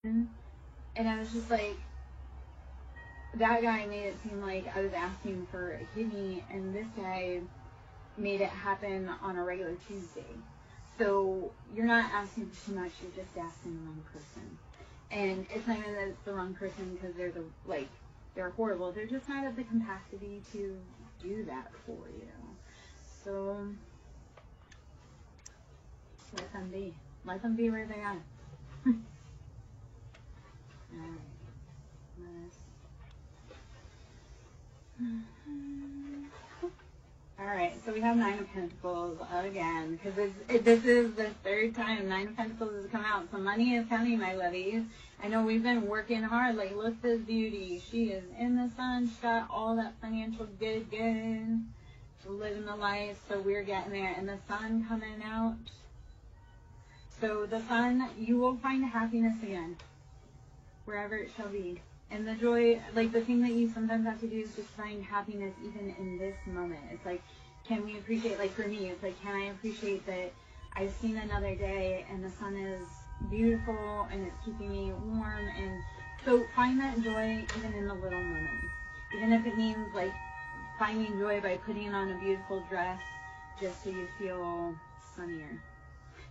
And I was just like, that guy made it seem like I was asking for a kidney, and this guy made it happen on a regular Tuesday. So you're not asking for too much, you're just asking the wrong person. And it's not even that it's the wrong person because they're horrible. They're just not at the capacity to do that for you. So let them be. Let them be where they are. Alright. Alright, so we have Nine of Pentacles again, because this is the third time Nine of Pentacles has come out. So money is coming, my lovies. I know we've been working hard. Like, look at this beauty. She is in the sun. She's got all that financial good. Living the life, so we're getting there. And the sun coming out. So the sun, you will find happiness again, wherever it shall be. And the joy, like the thing that you sometimes have to do is just find happiness even in this moment. It's like, can we appreciate, like for me, it's like, can I appreciate that I've seen another day and the sun is beautiful and it's keeping me warm? And so find that joy even in the little moments. Even if it means like finding joy by putting on a beautiful dress just so you feel sunnier.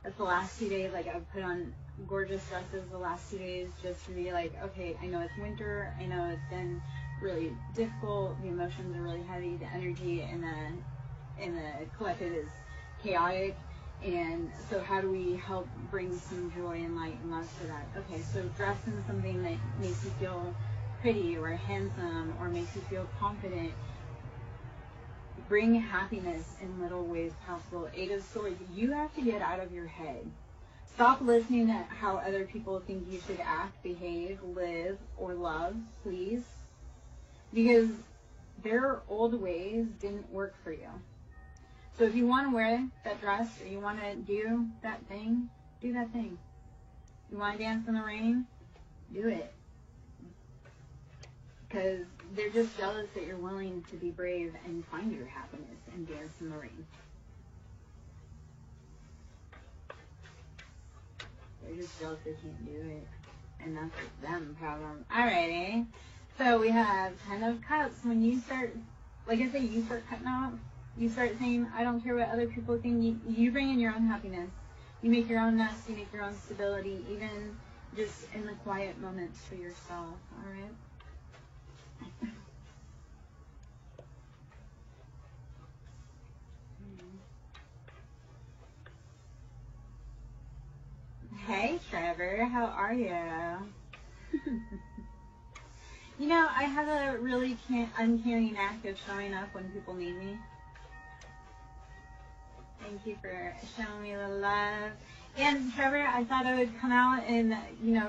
That's the last 2 days, like I've put on gorgeous dresses the last 2 days just to be like, okay, I know it's winter, I know it's been really difficult, the emotions are really heavy, the energy in the collective is chaotic, and so how do we help bring some joy and light and love to that? Okay, so dress in something that makes you feel pretty or handsome or makes you feel confident. Bring happiness in little ways possible. Eight of Swords, you have to get out of your head. Stop listening to how other people think you should act, behave, live, or love, please. Because their old ways didn't work for you. So if you want to wear that dress or you want to do that thing, do that thing. You want to dance in the rain? Do it. Because they're just jealous that you're willing to be brave and find your happiness and dance in the rain. They're just jealous they can't do it. And that's them problem. Alrighty. So we have Ten of Cups. When you start, like I say, you start cutting off. You start saying, I don't care what other people think. You bring in your own happiness. You make your own nest. You make your own stability. Even just in the quiet moments for yourself. Alright. Hey Trevor, how are you? You know, I have a really uncanny knack of showing up when people need me. Thank you for showing me the love. And Trevor, I thought I would come out and,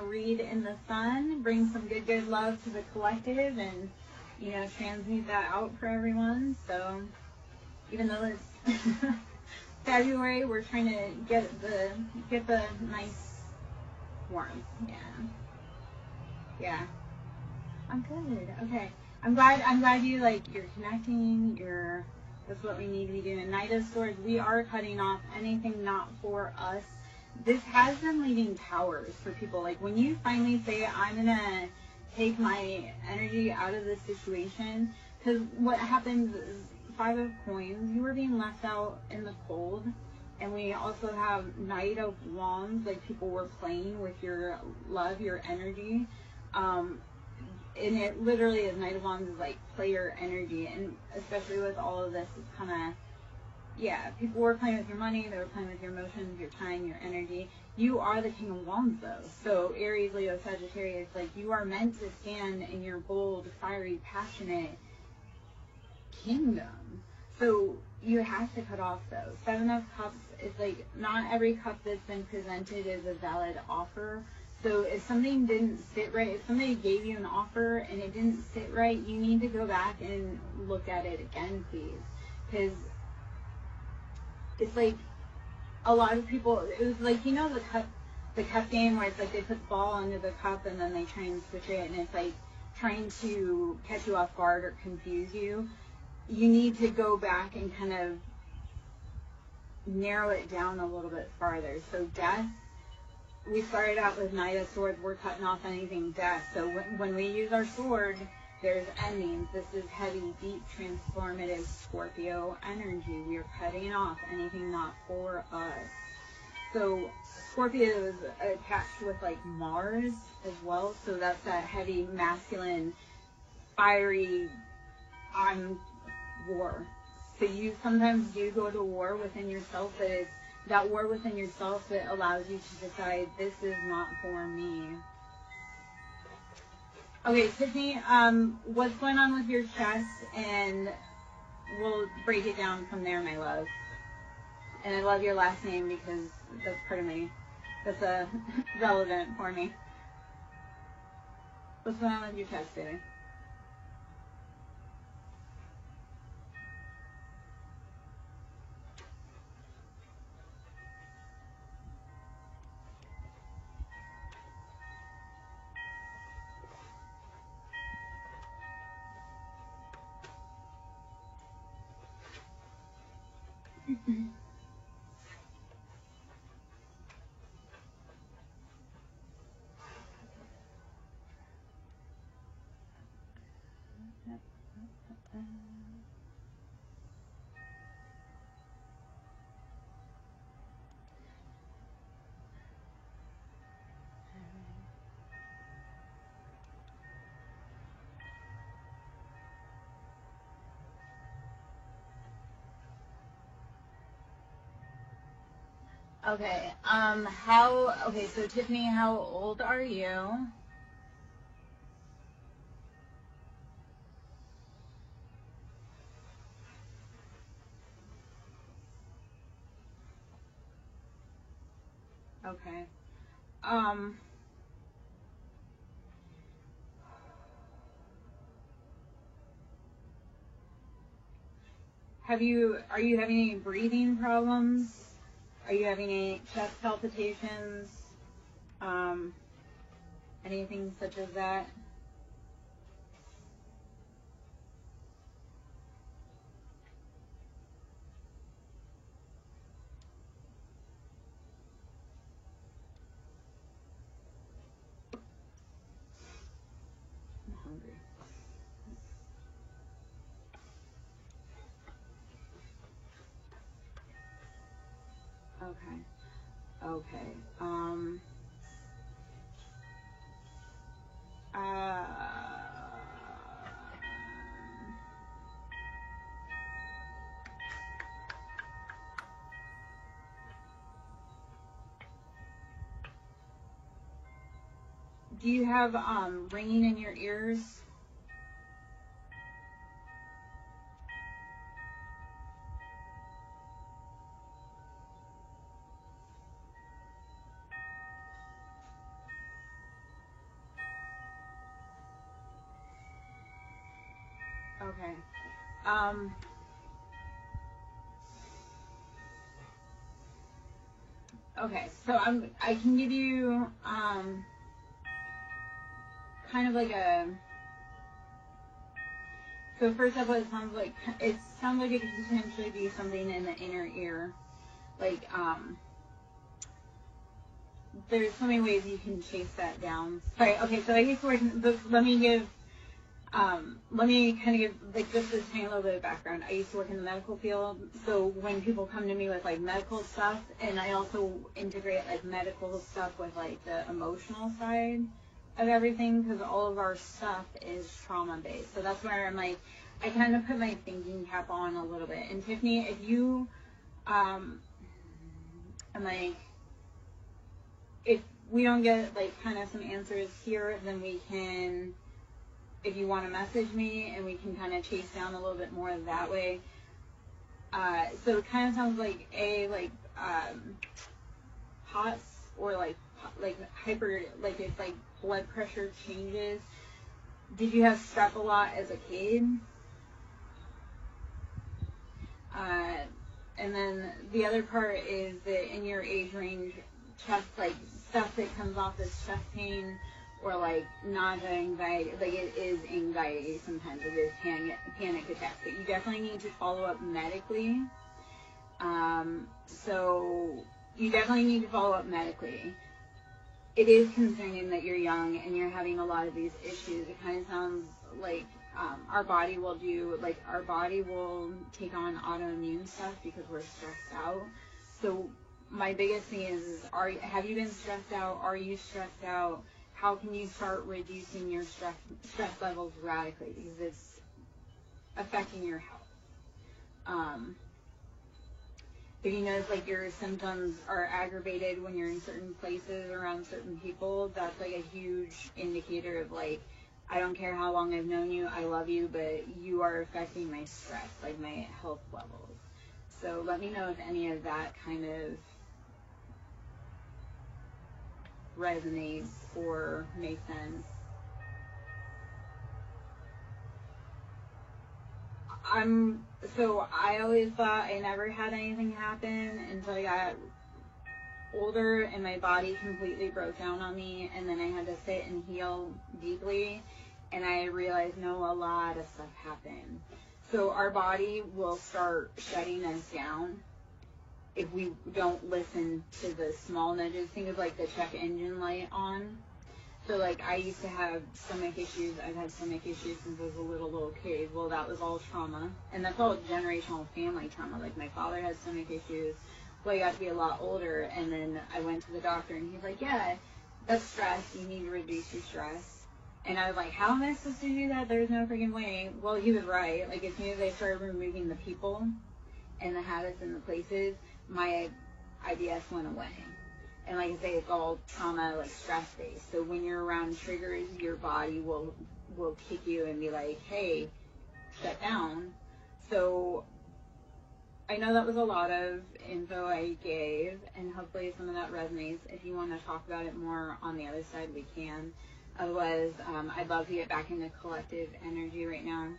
read in the sun, bring some good love to the collective and, transmute that out for everyone. So, even though it's February, we're trying to get the nice warmth. Yeah. I'm good. Okay. I'm glad you're connecting. That's what we need to be doing. Knight of Swords, we are cutting off anything not for us. This has been leaving towers for people. Like when you finally say, I'm gonna take my energy out of this situation, because what happens is Five of Coins, you were being left out in the cold. And we also have Knight of Wands, like people were playing with your love, your energy. And it literally is, Knight of Wands is like player energy. And especially with all of this, it's kind of, people were playing with your money, they were playing with your emotions, your time, your energy. You are the King of Wands though. So Aries, Leo, Sagittarius, like you are meant to stand in your bold, fiery, passionate kingdom. So you have to cut off those. Seven of Cups is like, not every cup that's been presented is a valid offer. So if something didn't sit right, if somebody gave you an offer and it didn't sit right, you need to go back and look at it again, please. Because it's like a lot of people, it was like, the cup game where it's like they put the ball under the cup and then they try and switch it and it's like trying to catch you off guard or confuse you. You need to go back and kind of narrow it down a little bit farther. So death, we started out with Knight of Swords. We're cutting off anything death. So when we use our sword, there's endings. This is heavy, deep, transformative Scorpio energy. We are cutting off anything not for us. So Scorpio is attached with like Mars as well. So that's that heavy, masculine, fiery, I'm war. So you sometimes do go to war within yourself, but it's that war within yourself that allows you to decide, this is not for me. Okay, Tiffany, what's going on with your chest? And we'll break it down from there, my love. And I love your last name because that's part of me. That's relevant for me. What's going on with your chest, baby? Okay, okay, so Tiffany, how old are you? Okay. Are you having any breathing problems? Are you having any chest palpitations? Anything such as that? I'm hungry. Okay. Okay. Do you have ringing in your ears? Okay. Okay, so I can give you kind of like a, so first of all, it sounds like it could potentially be something in the inner ear. Like there's so many ways you can chase that down. Sorry, okay, so I used to work let me kind of give, like, just a tiny little bit of background. I used to work in the medical field, so when people come to me with, like, medical stuff, and I also integrate, like, medical stuff with, like, the emotional side of everything, because all of our stuff is trauma-based. So that's where I'm, like, I kind of put my thinking cap on a little bit. And Tiffany, if you, I'm like, if we don't get, like, kind of some answers here, then we can, if you want to message me, and we can kind of chase down a little bit more that way. So it kind of sounds like POTS, or like hyper, like it's like blood pressure changes. Did you have strep a lot as a kid? And then the other part is that in your age range, chest, like stuff that comes off as chest pain, or like nausea, anxiety, like it is anxiety sometimes, it is panic attacks, but you definitely need to follow up medically. So you definitely need to follow up medically. it is concerning that you're young and you're having a lot of these issues. It kind of sounds like our body will take on autoimmune stuff because we're stressed out. So my biggest thing is have you been stressed out? Are you stressed out? How can you start reducing your stress levels radically, because it's affecting your health. If you notice like your symptoms are aggravated when you're in certain places around certain people, that's like a huge indicator of like, I don't care how long I've known you, I love you, but you are affecting my stress, like my health levels. So let me know if any of that kind of resonates or makes sense. I always thought I never had anything happen until I got older and my body completely broke down on me, and then I had to sit and heal deeply, and I realized, no, a lot of stuff happened. So our body will start shutting us down if we don't listen to the small nudges. Think of like the check engine light on. So like I used to have stomach issues. I've had stomach issues since I was a little kid. Well, that was all trauma, and that's all generational family trauma. Like my father had stomach issues. Well, I got to be a lot older, and then I went to the doctor, and he's like, yeah, that's stress. You need to reduce your stress. And I was like, how am I supposed to do that? There's no freaking way. Well, he was right. Like as soon as I started removing the people and the habits and the places, my IBS went away. And like I say, it's all trauma, like stress-based. So when you're around triggers, your body will kick you and be like, hey, shut down. So I know that was a lot of info I gave, and hopefully some of that resonates. If you want to talk about it more on the other side, we can. Otherwise, I'd love to get back into collective energy right now.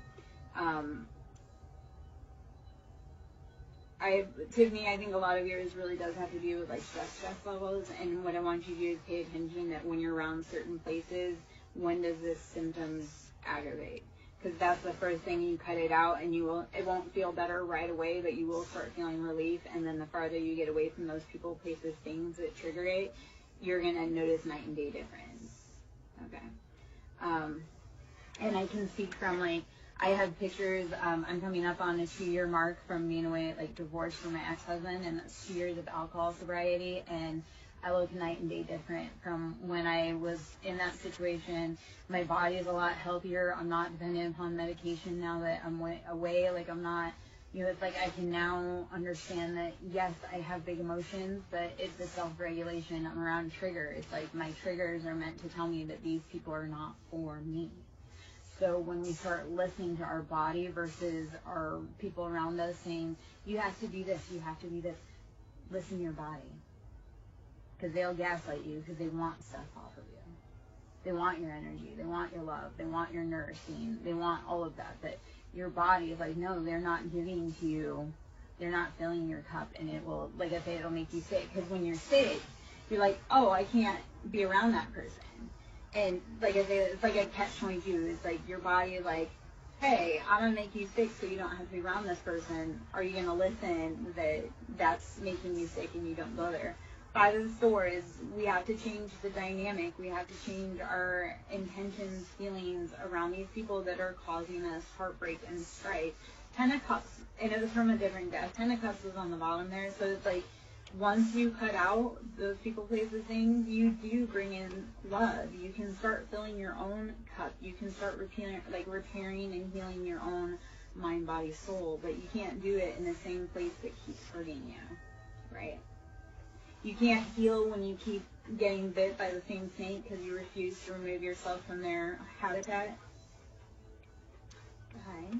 To me, I think a lot of yours really does have to do with like stress levels, and what I want you to do is pay attention that when you're around certain places, when does this symptoms aggravate? Because that's the first thing. You cut it out, and it won't feel better right away, but you will start feeling relief. And then the farther you get away from those people, places, things that trigger it, you're gonna notice night and day difference. Okay. And I can speak from like, I have pictures. I'm coming up on a 2-year mark from being away, like divorced from my ex-husband, and that's 2 years of alcohol sobriety. And I look night and day different from when I was in that situation. My body is a lot healthier. I'm not dependent upon medication now that I'm away. Like I'm not, it's like I can now understand that, yes, I have big emotions, but it's the self-regulation. I'm around triggers. Like my triggers are meant to tell me that these people are not for me. So when we start listening to our body versus our people around us saying, you have to do this, you have to do this, listen to your body. Because they'll gaslight you because they want stuff off of you. They want your energy. They want your love. They want your nourishing. They want all of that. But your body is like, no, they're not giving to you. They're not filling your cup. And it will, like I say, it'll make you sick. Because when you're sick, you're like, oh, I can't be around that person. And like I say, it's like a catch-22. It's like your body is like, hey, I'm going to make you sick so you don't have to be around this person. Are you going to listen that that's making you sick and you don't go there? By the stores, we have to change the dynamic. We have to change our intentions, feelings around these people that are causing us heartbreak and strife. 10 of Cups, and it was from a different death. 10 of Cups was on the bottom there. So it's like, once you cut out those people, places, things, you do bring in love. You can start filling your own cup. You can start repairing and healing your own mind, body, soul. But you can't do it in the same place that keeps hurting you, right? You can't heal when you keep getting bit by the same snake because you refuse to remove yourself from their habitat. Okay.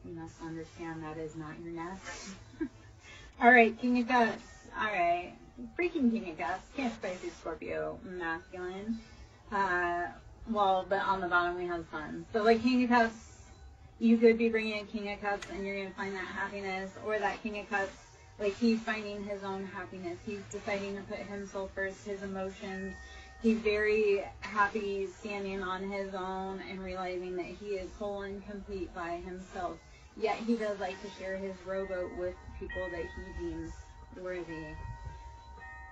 You must understand that is not your nest. All right, King of Cups. All right. Freaking King of Cups. Can't spicy Scorpio. Masculine. But on the bottom we have Sun. So like King of Cups, you could be bringing a King of Cups and you're going to find that happiness, or that King of Cups, like he's finding his own happiness. He's deciding to put himself first, his emotions. He's very happy standing on his own and realizing that he is whole and complete by himself. Yet he does like to share his rowboat with people that he deems worthy.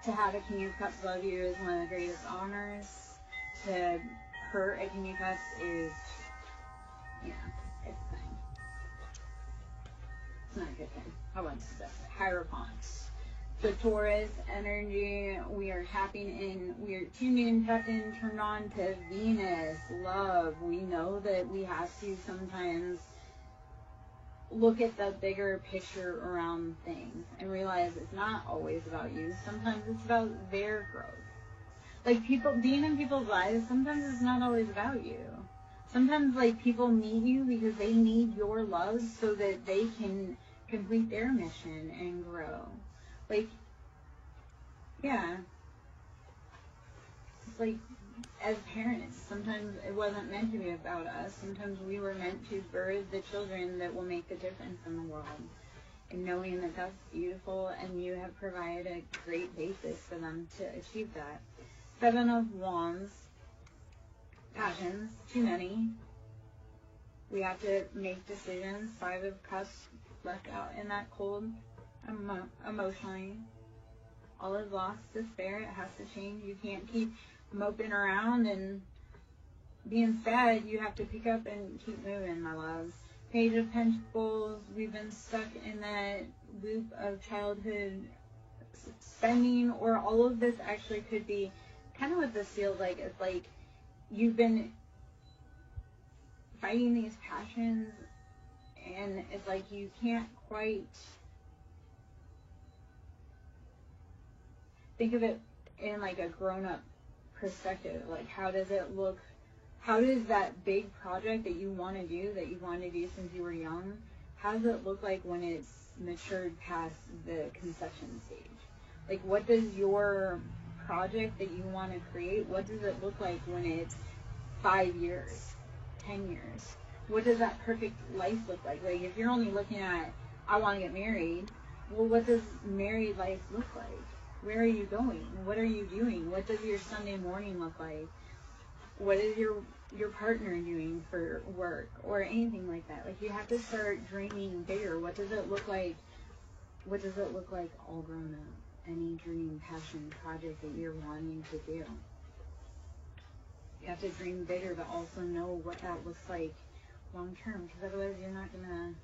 To have a King of Cups love you is one of the greatest honors. To hurt a King of Cups is, yeah, it's a thing. It's not a good thing. How about this? Hierophant. So Taurus energy, we are tapping in, we are tuned in, tapped in, turned on to Venus, love. We know that we have to sometimes look at the bigger picture around things and realize it's not always about you. Sometimes it's about their growth. Like people, being in people's lives, sometimes it's not always about you. Sometimes like people need you because they need your love so that they can complete their mission and grow. Like, yeah. It's like, as parents, sometimes it wasn't meant to be about us. Sometimes we were meant to birth the children that will make the difference in the world. And knowing that that's beautiful and you have provided a great basis for them to achieve that. 7 of Wands. Passions. Too many. We have to make decisions. 5 of Cups left out in that cold. Emotionally. All is lost. Despair. It has to change. You can't keep moping around and being sad. You have to pick up and keep moving, my loves. Page of Pentacles. We've been stuck in that loop of childhood spending, or all of this actually could be kind of what this feels like. It's like you've been fighting these passions and it's like you can't quite think of it in like a grown-up perspective. Like, how does it look? How does that big project that you want to do, since you were young, how does it look like when it's matured past the conception stage? Like, what does your project that you want to create, what does it look like when it's 5 years, 10 years? What does that perfect life look like? Like, if you're only looking at, I want to get married, well, what does married life look like? Where are you going? What are you doing? What does your Sunday morning look like? What is your partner doing for work or anything like that? Like, you have to start dreaming bigger. What does it look like? What does it look like all grown up? Any dream, passion, project that you're wanting to do. You have to dream bigger, but also know what that looks like long term, because otherwise you're not going to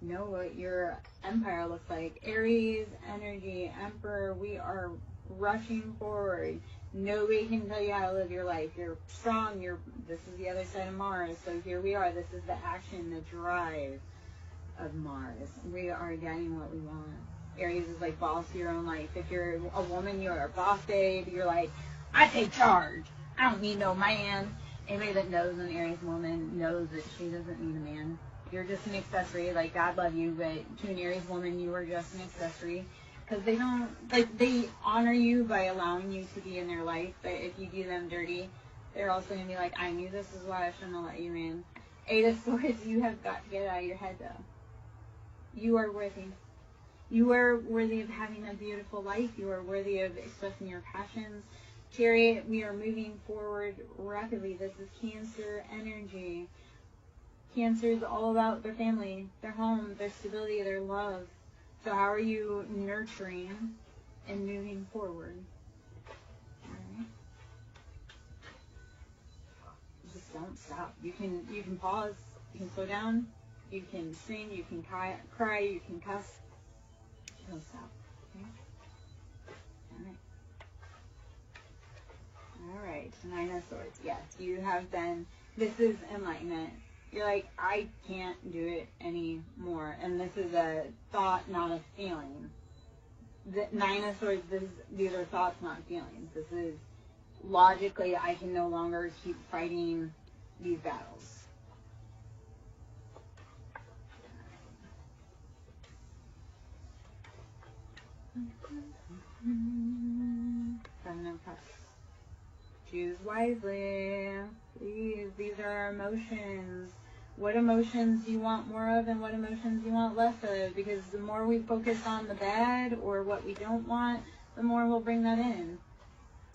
know what your empire looks like. Aries energy, Emperor, we are rushing forward. Nobody can tell you how to live your life. You're strong. This is the other side of Mars. So here we are. This is the action, the drive of Mars. We are getting what we want. Aries is like boss of your own life. If you're a woman, you're a boss babe. You're like, I take charge. I don't need no man. Anybody that knows an Aries woman knows that she doesn't need a man. You're just an accessory. Like, God love you, but to an Aries woman, you are just an accessory. Because they don't, like, they honor you by allowing you to be in their life, but if you do them dirty, they're also going to be like, I knew this is why I shouldn't have let you in. 8 of Swords, you have got to get it out of your head, though. You are worthy. You are worthy of having a beautiful life. You are worthy of expressing your passions. Chariot, we are moving forward rapidly. This is Cancer energy. Cancer is all about their family, their home, their stability, their love. So how are you nurturing and moving forward? All right. Just don't stop. You can pause. You can slow down. You can sing. You can cry. You can cuss. Don't stop. Okay. All right. 9 of Swords. Yes, you have been. This is enlightenment. You're like, I can't do it anymore. And this is a thought, not a feeling. The 9 of Swords, these are thoughts, not feelings. This is logically, I can no longer keep fighting these battles. Seven of Cups. Choose wisely. Please, these are our emotions. What emotions do you want more of and what emotions do you want less of? Because the more we focus on the bad or what we don't want, the more we'll bring that in.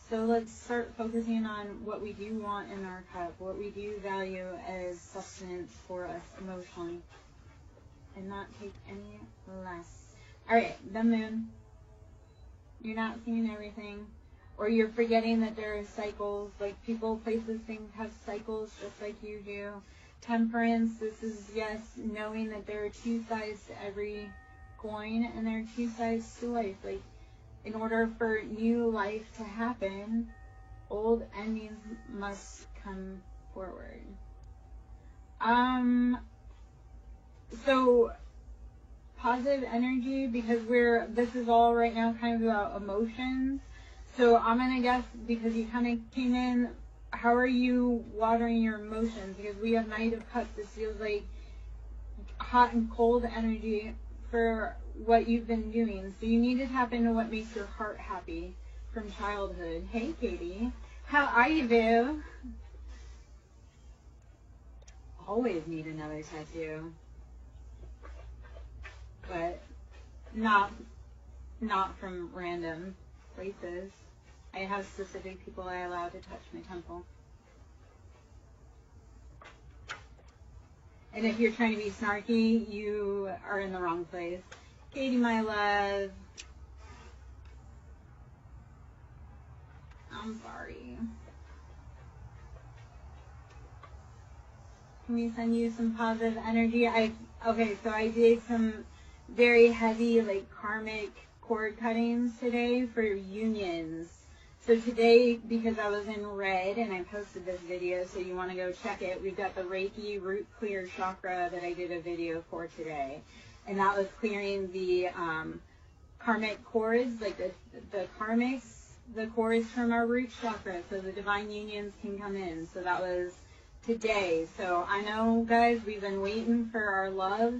So let's start focusing on what we do want in our cup, what we do value as sustenance for us emotionally, and not take any less. All right, the moon. You're not seeing everything. Or you're forgetting that there are cycles, like people, places, things have cycles just like you do. Temperance, this is, yes, knowing that there are two sides to every coin and there are two sides to life. Like, in order for new life to happen, old endings must come forward. So positive energy, because this is all right now kind of about emotions. So I'm going to guess, because you kind of came in, how are you watering your emotions? Because we have Knight of Cups. This feels like hot and cold energy for what you've been doing. So you need to tap into what makes your heart happy from childhood. Hey, Katie. How are you, boo? Always need another tattoo. But not from random places. I have specific people I allow to touch my temple. And if you're trying to be snarky, you are in the wrong place. Katie, my love. I'm sorry. Can we send you some positive energy? Okay, so I did some very heavy, like, karmic cord cuttings today for unions. So today, because I was in red and I posted this video, so you want to go check it, we've got the Reiki root clear chakra that I did a video for today. And that was clearing the karmic cords, like the karmics, the cords from our root chakra, so the divine unions can come in. So that was today. So I know, guys, we've been waiting for our love.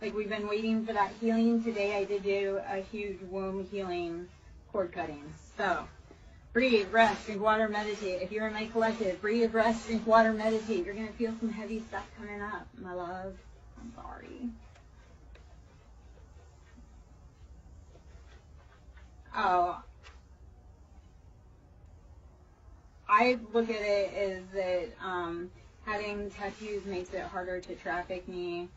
Like, we've been waiting for that healing. Today I did do a huge womb healing cord cutting. So breathe, rest, drink water, meditate. If you're in my collective, breathe, rest, drink water, meditate. You're going to feel some heavy stuff coming up, my love. I'm sorry. Oh, I look at it as that having tattoos makes it harder to traffic me.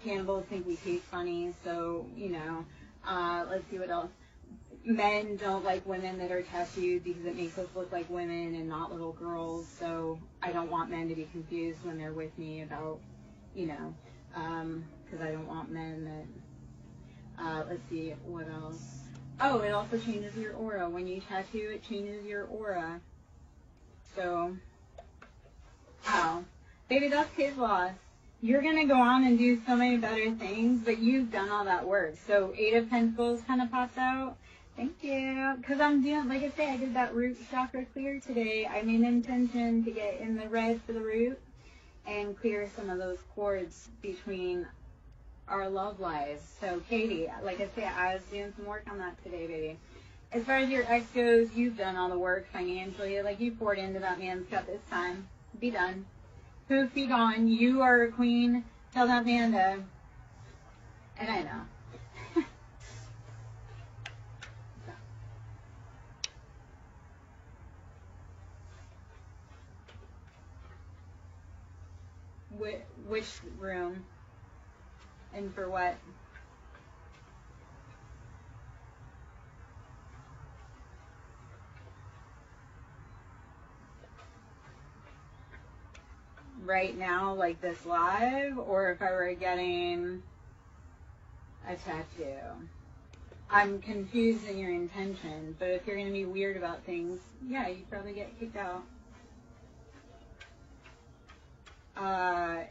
Cannibals think we taste funny, so, you know, let's see what else. Men don't like women that are tattooed because it makes us look like women and not little girls, so I don't want men to be confused when they're with me about, you know, because I don't want men that, let's see, what else. Oh, it also changes your aura. When you tattoo, it changes your aura. So, wow. Baby, that's his loss. You're going to go on and do so many better things, but you've done all that work. So, Eight of Pentacles kind of pops out. Thank you. Because I'm doing, like I say, I did that root chakra clear today. I made an intention to get in the red for the root and clear some of those cords between our love lives. So, Katie, like I say, I was doing some work on that today, baby. As far as your ex goes, you've done all the work financially. Like, you poured into that man's gut this time. Be done. Poof, be gone. You are a queen. Tell that man to. And I know. Which room? And for what? Right now, like this live, or if I were getting a tattoo? I'm confused in your intention, but if you're going to be weird about things, yeah, you'd probably get kicked out.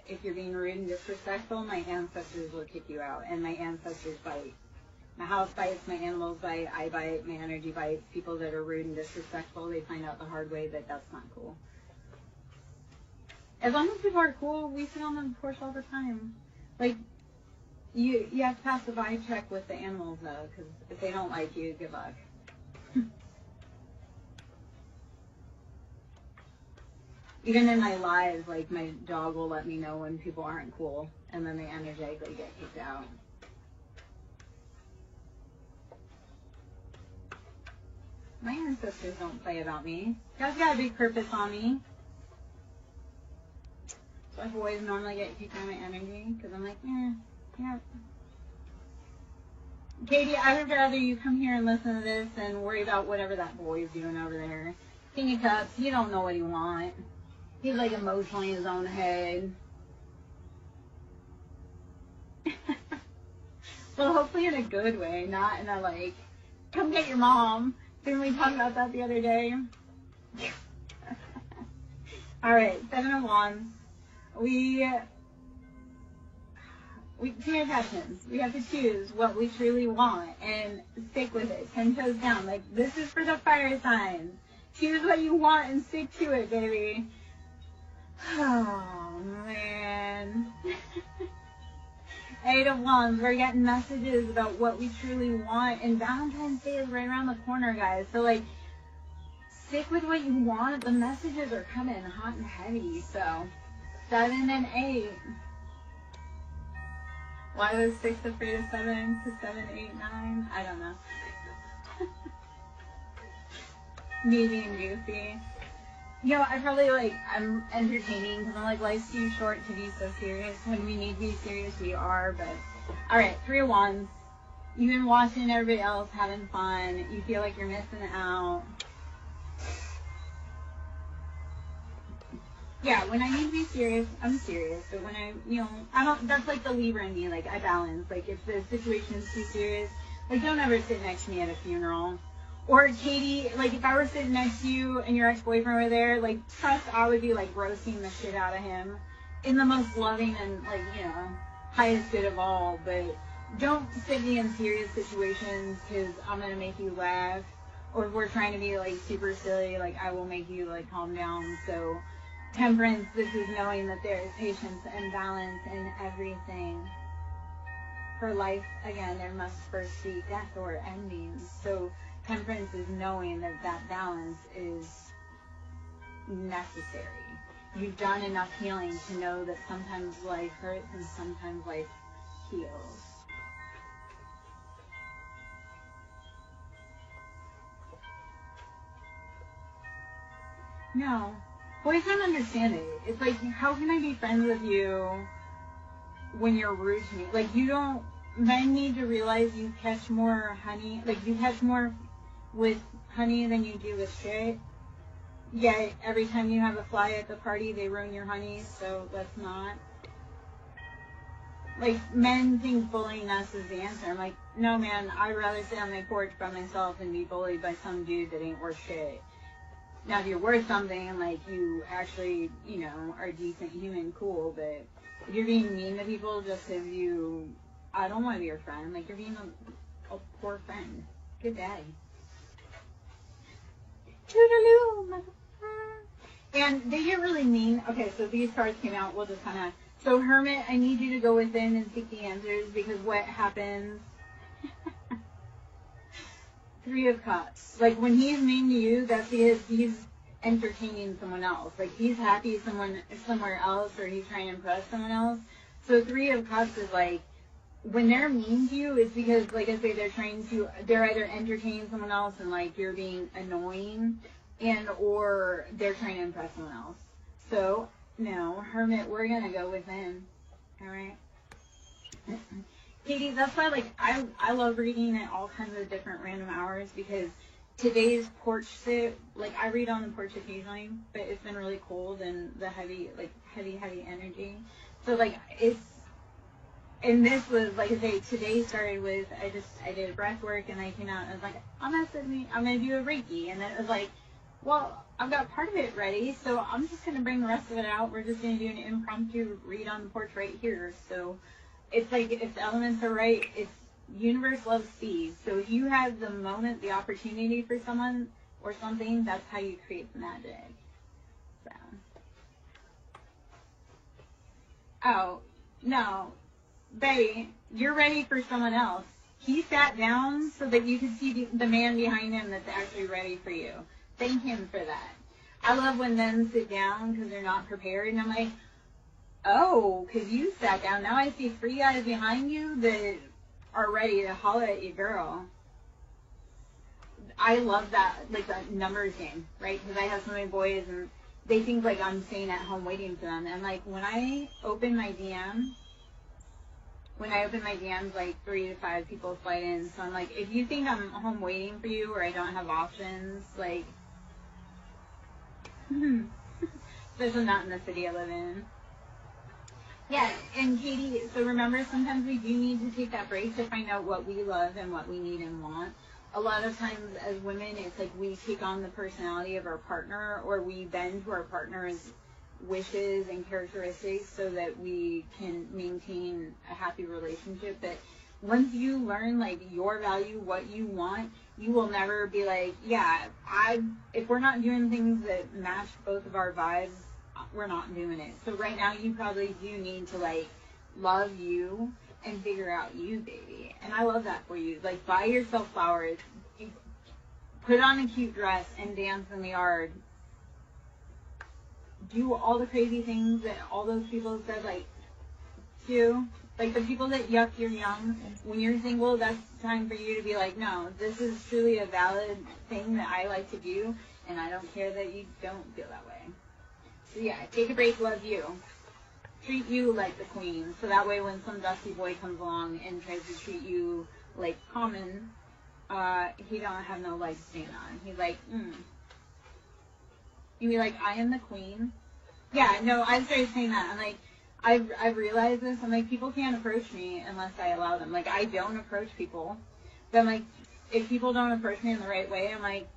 If you're being rude and disrespectful, my ancestors will kick you out, and my ancestors bite. My house bites, my animals bite, I bite, my energy bites. People that are rude and disrespectful, they find out the hard way that that's not cool. As long as people are cool, we sit on the porch all the time. Like, you have to pass the vibe check with the animals, though, because if they don't like you, good luck. Even in my lives, like, my dog will let me know when people aren't cool, and then they energetically get kicked out. My ancestors don't play about me. God's got a big purpose on me. So I always normally get kicked out of my energy, because I'm like, yeah. Katie, I would rather you come here and listen to this than worry about whatever that boy's doing over there. King of Cups, you don't know what he wants. He's like emotionally in his own head. Well, hopefully in a good way, not in a like, come get your mom. Didn't we talk about that the other day? Alright, 7 of Wands. Two attachments. We have to choose what we truly want and stick with it. 10 toes down. Like, this is for the fire signs. Choose what you want and stick to it, baby. Oh, man. 8 of Wands. We're getting messages about what we truly want. And Valentine's Day is right around the corner, guys. So, like, stick with what you want. The messages are coming hot and heavy. So, 7 and 8. Why was 6 afraid of 7 to 7, 8, 9? I don't know. Me being goofy. You know, I probably, like, I'm entertaining because I'm like, life's too short to be so serious. When we need to be serious, we are, but... Alright, 3 of Wands. You've been watching everybody else having fun. You feel like you're missing out. Yeah, when I need to be serious, I'm serious. But when I don't, that's like the Libra in me. Like, I balance. Like, if the situation is too serious, like, don't ever sit next to me at a funeral. Or, Katie, like, if I were sitting next to you and your ex-boyfriend were there, like, trust I would be, like, roasting the shit out of him in the most loving and, like, highest good of all. But don't sit me in serious situations because I'm going to make you laugh. Or if we're trying to be, like, super silly, like, I will make you, like, calm down. So... Temperance, this is knowing that there is patience and balance in everything. For life, again, there must first be death or endings. So temperance is knowing that that balance is necessary. You've done enough healing to know that sometimes life hurts and sometimes life heals. No. Boys don't understand it. It's like, how can I be friends with you when you're rude to me? Like, men need to realize you catch more honey, like, you catch more with honey than you do with shit. Yet, every time you have a fly at the party, they ruin your honey, so let's not. Like, men think bullying us is the answer. I'm like, no, man, I'd rather sit on my porch by myself than be bullied by some dude that ain't worth shit. Now, if you're worth something, like, you actually, are a decent human, cool, but if you're being mean to people just because I don't want to be your friend, like, you're being a poor friend. Good day. Toodaloo, motherfucker. And they get really mean. Okay, so these cards came out, we'll just kind of, so Hermit, I need you to go within and seek the answers, because what happens... 3 of Cups. Like, when he's mean to you, that's because he's entertaining someone else. Like, he's happy somewhere else, or he's trying to impress someone else. So 3 of Cups is like, when they're mean to you, it's because, like I say, they're either entertaining someone else and, like, you're being annoying, or they're trying to impress someone else. So, no, Hermit, we're gonna go within. Alright? Katie, that's why, like, I love reading at all kinds of different random hours, because today's porch sit, like, I read on the porch occasionally, but it's been really cold and the heavy energy. So, like, and this was, like I say, today started with, I did breath work, and I came out and I was like, I'm going to do a Reiki. And then it was like, well, I've got part of it ready, so I'm just going to bring the rest of it out. We're just going to do an impromptu read on the porch right here. So, it's like, if the elements are right, universe loves speed. So if you have the moment, the opportunity for someone or something, that's how you create the magic. So. Oh, no. Baby, you're ready for someone else. He sat down so that you could see the man behind him that's actually ready for you. Thank him for that. I love when men sit down because they're not prepared, and I'm like, oh, because you sat down. Now I see 3 guys behind you that are ready to holler at you, girl. I love that, like, that numbers game, right? Because I have so many boys, and they think, like, I'm staying at home waiting for them. And, like, when I open my DM, when I open my DMs, like 3 to 5 people slide in. So I'm like, if you think I'm home waiting for you or I don't have options, like, especially not in the city I live in. Yeah, and Katie, so remember, sometimes we do need to take that break to find out what we love and what we need and want. A lot of times as women, it's like we take on the personality of our partner, or we bend to our partner's wishes and characteristics so that we can maintain a happy relationship. But once you learn, like, your value, what you want, you will never be like, yeah, if we're not doing things that match both of our vibes, we're not doing it. So right now you probably do need to, like, love you and figure out you, baby. And I love that for you. Like, buy yourself flowers, put on a cute dress and dance in the yard. Do all the crazy things that all those people said, like, do. Like, the people that yuck your young, when you're single, that's time for you to be like, no, this is truly a valid thing that I like to do, and I don't care that you don't feel that way. So yeah, take a break, love you. Treat you like the queen, so that way when some dusty boy comes along and tries to treat you like common, he don't have no leg to stand on. He's like, You be like, I am the queen? Yeah, no, I started saying that. I'm like, I've realized this. I'm like, people can't approach me unless I allow them. Like, I don't approach people. But I'm like, if people don't approach me in the right way, I'm like,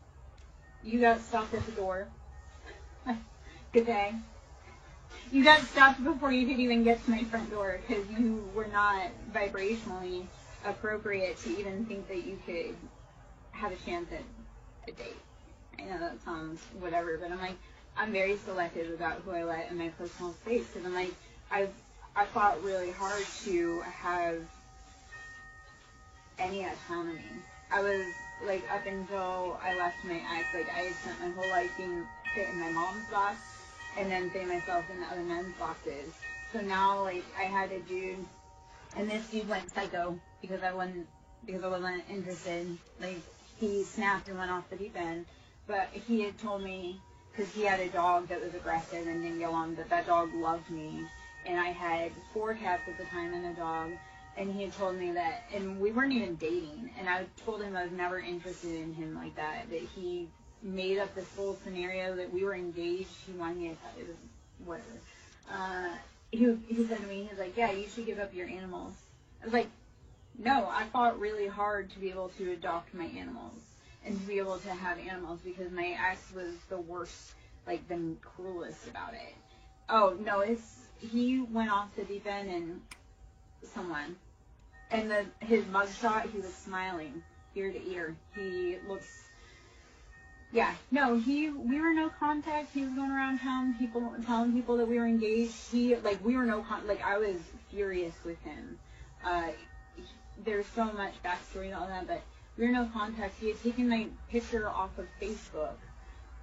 you got stopped at the door. Good day. You got stopped before you could even get to my front door because you were not vibrationally appropriate to even think that you could have a chance at a date. I know that sounds whatever, but I'm like, I'm very selective about who I let in my personal space because I'm like, I fought really hard to have any autonomy. I was like, up until I left my ex, like, I had spent my whole life being fit in my mom's box and then putting myself in other men's boxes. So now, like, I had a dude, and this dude went psycho because I wasn't interested. Like, he snapped and went off the deep end. But he had told me, because he had a dog that was aggressive and didn't get along, that that dog loved me. And I had 4 cats at the time and a dog. And he had told me that, and we weren't even dating. And I told him I was never interested in him like that. That he made up this whole scenario that we were engaged. He wanted me to, it was whatever. He said to me, he's like, yeah, you should give up your animals. I was like, no, I fought really hard to be able to adopt my animals and to be able to have animals because my ex was the worst, like the cruelest about it. Oh, no, he went off the deep end and someone. And his mugshot, he was smiling ear to ear. He looks, yeah, no, we were no contact. He was going around telling people that we were engaged. We were no contact. Like, I was furious with him. There's so much backstory to all that, but we were no contact. He had taken my picture off of Facebook,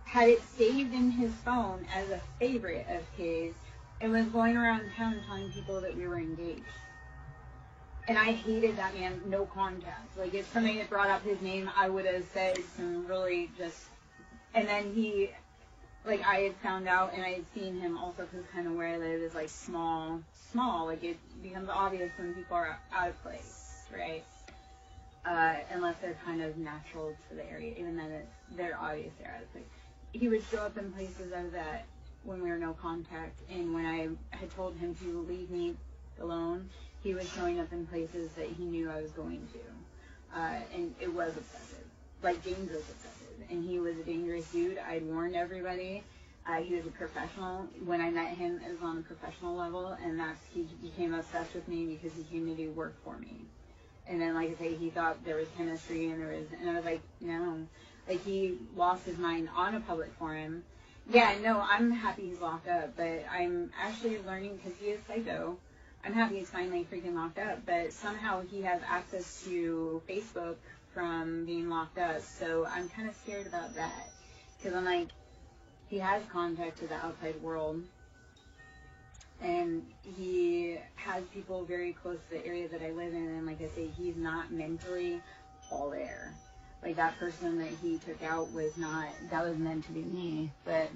had it saved in his phone as a favorite of his, and was going around town telling people that we were engaged. And I hated that man, no contact. Like, if somebody had brought up his name, I would have said some really just... And then he, like, I had found out, and I had seen him also, because kind of where I live is, like, small. Like, it becomes obvious when people are out of place, right? Unless they're kind of natural to the area. Even then, they're obvious they're out of place. He would show up in places I was at when we were no contact, and when I had told him to leave me alone, he was showing up in places that he knew I was going to. And it was obsessive. Like, dangerous obsessive. And he was a dangerous dude. I'd warned everybody. He was a professional. When I met him, it was on a professional level, and he became obsessed with me because he came to do work for me. And then, like I say, he thought there was chemistry, and I was like, no. Like, he lost his mind on a public forum. Yeah, no, I'm happy he's locked up, but I'm actually learning, because he is psycho, I'm happy he's finally freaking locked up, but somehow he has access to Facebook from being locked up, so I'm kind of scared about that, because I'm like, he has contact to the outside world, and he has people very close to the area that I live in, and like I say, he's not mentally all there. Like, that person that he took out was not, that was meant to be me, but...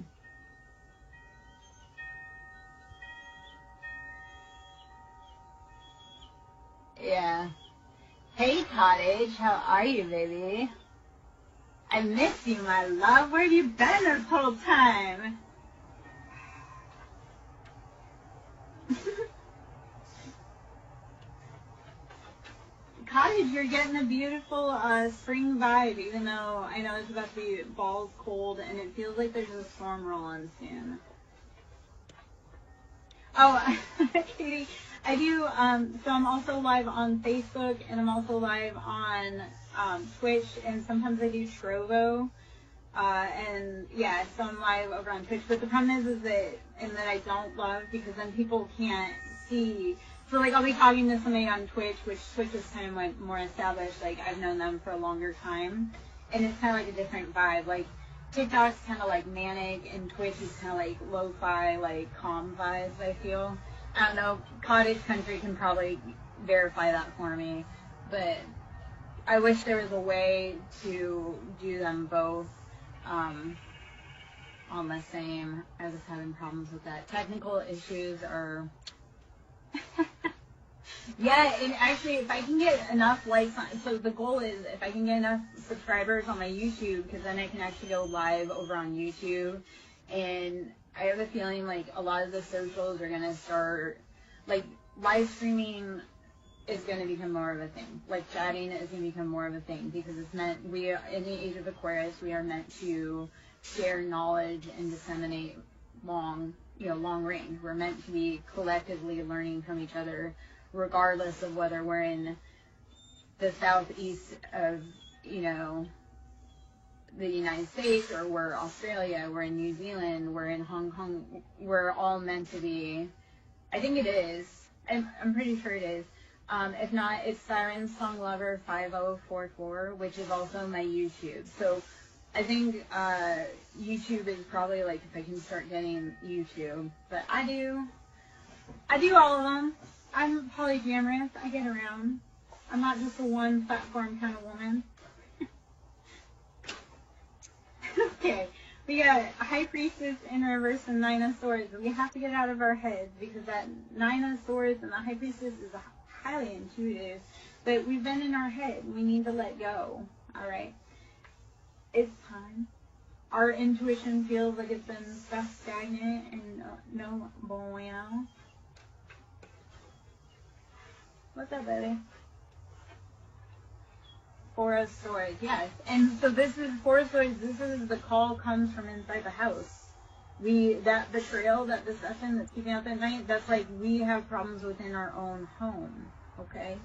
Hey, Cottage, how are you, baby? I miss you, my love. Where have you been this whole time? Cottage, you're getting a beautiful spring vibe, even though I know it's about to be balls cold, and it feels like there's a storm rolling soon. Oh, Katie, I do, so I'm also live on Facebook, and I'm also live on Twitch, and sometimes I do Trovo, and yeah, so I'm live over on Twitch, but the problem is that, and that I don't love, because then people can't see, so like I'll be talking to somebody on Twitch, which Twitch is kind of like more established, like I've known them for a longer time, and it's kind of like a different vibe, like TikTok's kind of like manic, and Twitch is kind of like lo-fi, like calm vibes, I feel. I don't know, Cottage Country can probably verify that for me, but I wish there was a way to do them both on the same. I was having problems with that. Technical issues are... Yeah, and actually, if I can get enough likes, so the goal is if I can get enough subscribers on my YouTube, because then I can actually go live over on YouTube, and I have a feeling like a lot of the socials are going to start, like live streaming is going to become more of a thing. Like chatting is going to become more of a thing, because it's meant, we are, in the age of Aquarius, we are meant to share knowledge and disseminate long range. We're meant to be collectively learning from each other, regardless of whether we're in the southeast of, the United States, or we're Australia, we're in New Zealand, we're in Hong Kong. We're all meant to be, I think it is, I'm pretty sure it is. If not, it's SirenSong Lover 5044, which is also my YouTube. So I think YouTube is probably like if I can start getting YouTube. But I do all of them. I'm polyamorous. I get around. I'm not just a one platform kind of woman. Okay, we got High Priestess in reverse and Nine of Swords. We have to get out of our heads, because that Nine of Swords and the High Priestess is highly intuitive, but we've been in our head. We need to let go. All right, it's time. Our intuition feels like it's been stuck stagnant and no bueno. What's up, baby? Four of Swords, yes. And so this is Four of Swords. This is the call comes from inside the house. That betrayal, that deception that's keeping up at night, that's like we have problems within our own home, okay?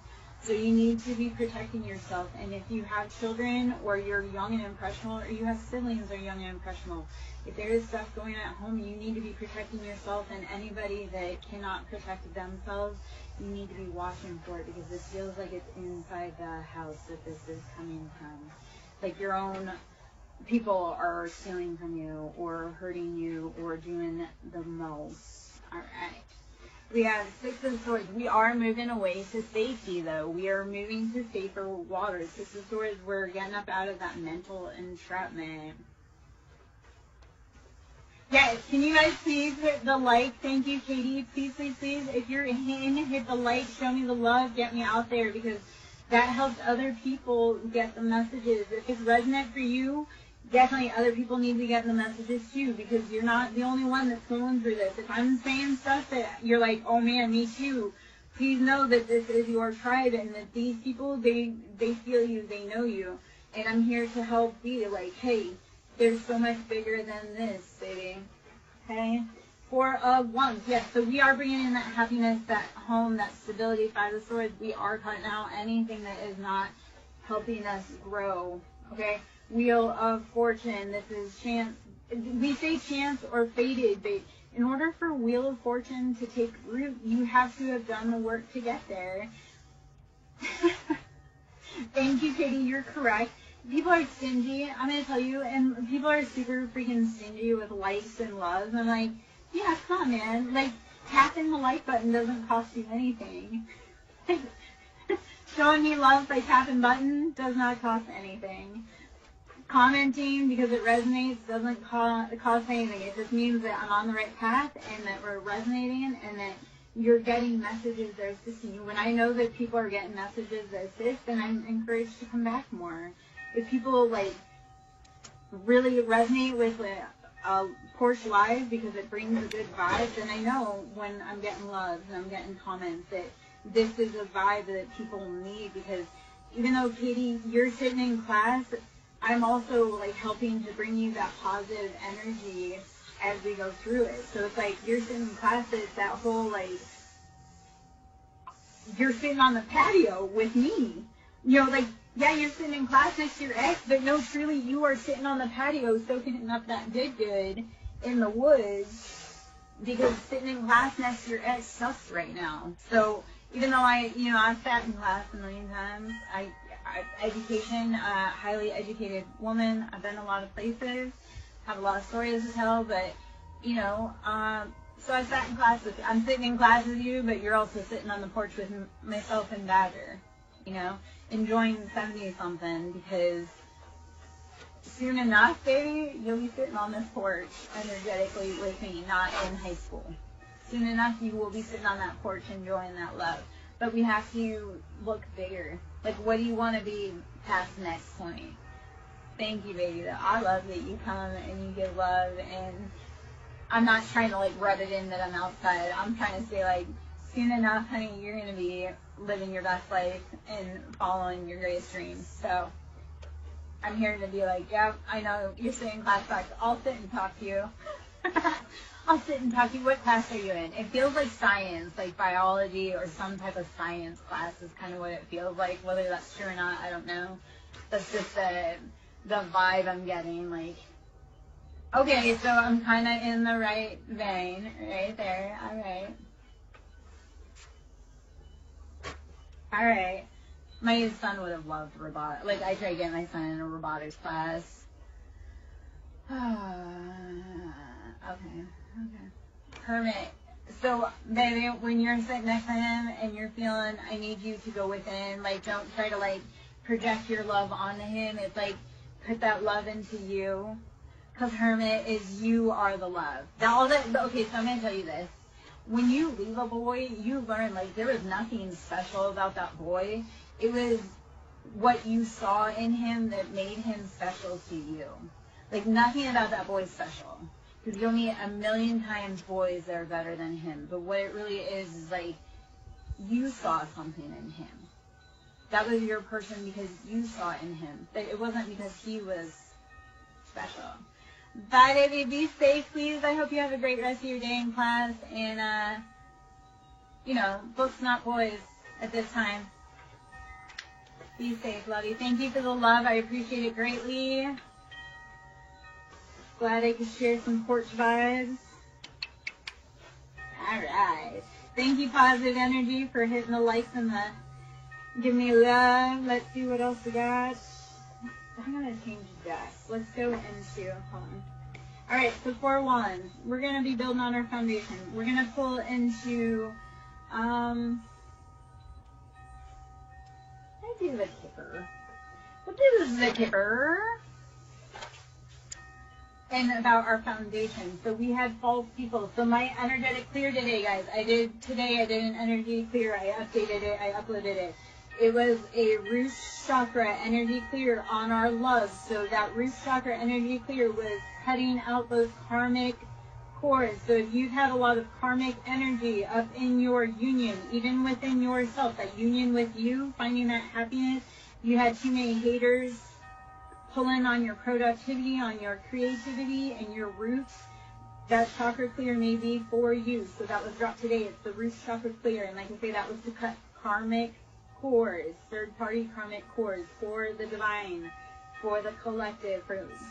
So you need to be protecting yourself. And if you have children, or you're young and impressionable, or you have siblings that are young and impressionable, if there is stuff going on at home, you need to be protecting yourself, and anybody that cannot protect themselves, you need to be watching for it, because this feels like it's inside the house that this is coming from. Like your own people are stealing from you, or hurting you, or doing the most. Alright. We have Six of Swords. We are moving away to safety, though. We are moving to safer waters. Six of Swords, we're getting up out of that mental entrapment. Yes, can you guys please hit the like? Thank you, Katie. Please, please, please. If you're in, hit the like. Show me the love. Get me out there, because that helps other people get the messages. If it's resonant for you, definitely other people need to get the messages too, because you're not the only one that's going through this. If I'm saying stuff that you're like, oh man, me too, please know that this is your tribe, and that these people, they feel you, they know you. And I'm here to help be like, hey, there's so much bigger than this, baby. Okay? Four of Wands. Yes, so we are bringing in that happiness, that home, that stability. Five of Swords. We are cutting out anything that is not helping us grow. Okay? Wheel of Fortune. This is chance. We say chance or fated, but in order for Wheel of Fortune to take root, you have to have done the work to get there. Thank you, Katie. You're correct. People are stingy, I'm going to tell you, and people are super freaking stingy with likes and loves. And I'm like, yeah, come on, man. Like, tapping the like button doesn't cost you anything. Showing me love by tapping button does not cost anything. Commenting because it resonates doesn't cost anything. It just means that I'm on the right path, and that we're resonating, and that you're getting messages that assist you. When I know that people are getting messages that assist, then I'm encouraged to come back more. If people like really resonate with Porch Live because it brings a good vibe, then I know when I'm getting love and I'm getting comments that this is a vibe that people need. Because even though, Katie, you're sitting in class, I'm also like helping to bring you that positive energy as we go through it. So it's like you're sitting in class, it's that whole like, you're sitting on the patio with me. You know, like, yeah, you're sitting in class next to your ex, but no, truly, you are sitting on the patio soaking up that good in the woods, because sitting in class next to your ex sucks right now. So even though I've sat in class a million times, education, highly educated woman, I've been a lot of places, have a lot of stories to tell, but, so I sat in class with you. I'm sitting in class with you, but you're also sitting on the porch with myself and Badger, enjoying 70-something, because soon enough, baby, you'll be sitting on this porch energetically with me, not in high school. Soon enough, you will be sitting on that porch enjoying that love. But we have to look bigger. Like, what do you want to be past the next point? Thank you, baby. I love that you come and you give love, and I'm not trying to, like, rub it in that I'm outside. I'm trying to say, like, soon enough, honey, you're going to be living your best life and following your greatest dreams. So I'm here to be like, yep, I know you're sitting in class, but I'll sit and talk to you. I'll sit and talk to you. What class are you in? It feels like science, like biology or some type of science class is kind of what it feels like. Whether that's true or not, I don't know. That's just the vibe I'm getting. Like, okay, so I'm kind of in the right vein right there. All right. All right. My son would have loved robotics. Like, I tried to get my son in a robotics class. Okay. Hermit. So, baby, when you're sitting next to him and you're feeling, I need you to go within, like, don't try to, like, project your love onto him. It's like, put that love into you. Because Hermit is, you are the love. Okay, so I'm going to tell you this. When you leave a boy, you learn, like, there was nothing special about that boy. It was what you saw in him that made him special to you. Like, nothing about that boy is special. Because you'll meet a million times boys that are better than him. But what it really is like, you saw something in him. That was your person because you saw it in him. It wasn't because he was special. Bye, baby. Be safe, please. I hope you have a great rest of your day in class. And, books, not boys at this time. Be safe, lovey. Thank you for the love. I appreciate it greatly. Glad I could share some porch vibes. Alright. Thank you, Positive Energy, for hitting the likes and the give me love. Let's see what else we got. I'm going to change decks. Let's go into, hold on. Alright, so 4-1. We're going to be building on our foundation. We're going to pull into, I do the Kipper. What is the Kipper? And about our foundation. So we had false people. So my energetic clear today, guys. I did an energy clear. I updated it. I uploaded it. It was a root chakra energy clear on our love. So that root chakra energy clear was cutting out those karmic cords. So if you've had a lot of karmic energy up in your union, even within yourself, that union with you, finding that happiness, you had too many haters, pulling on your productivity, on your creativity, and your roots, that chakra clear may be for you. So that was dropped today. It's the root chakra clear. And like I say, that was to cut karmic cords, third-party karmic cords for the divine, for the collective.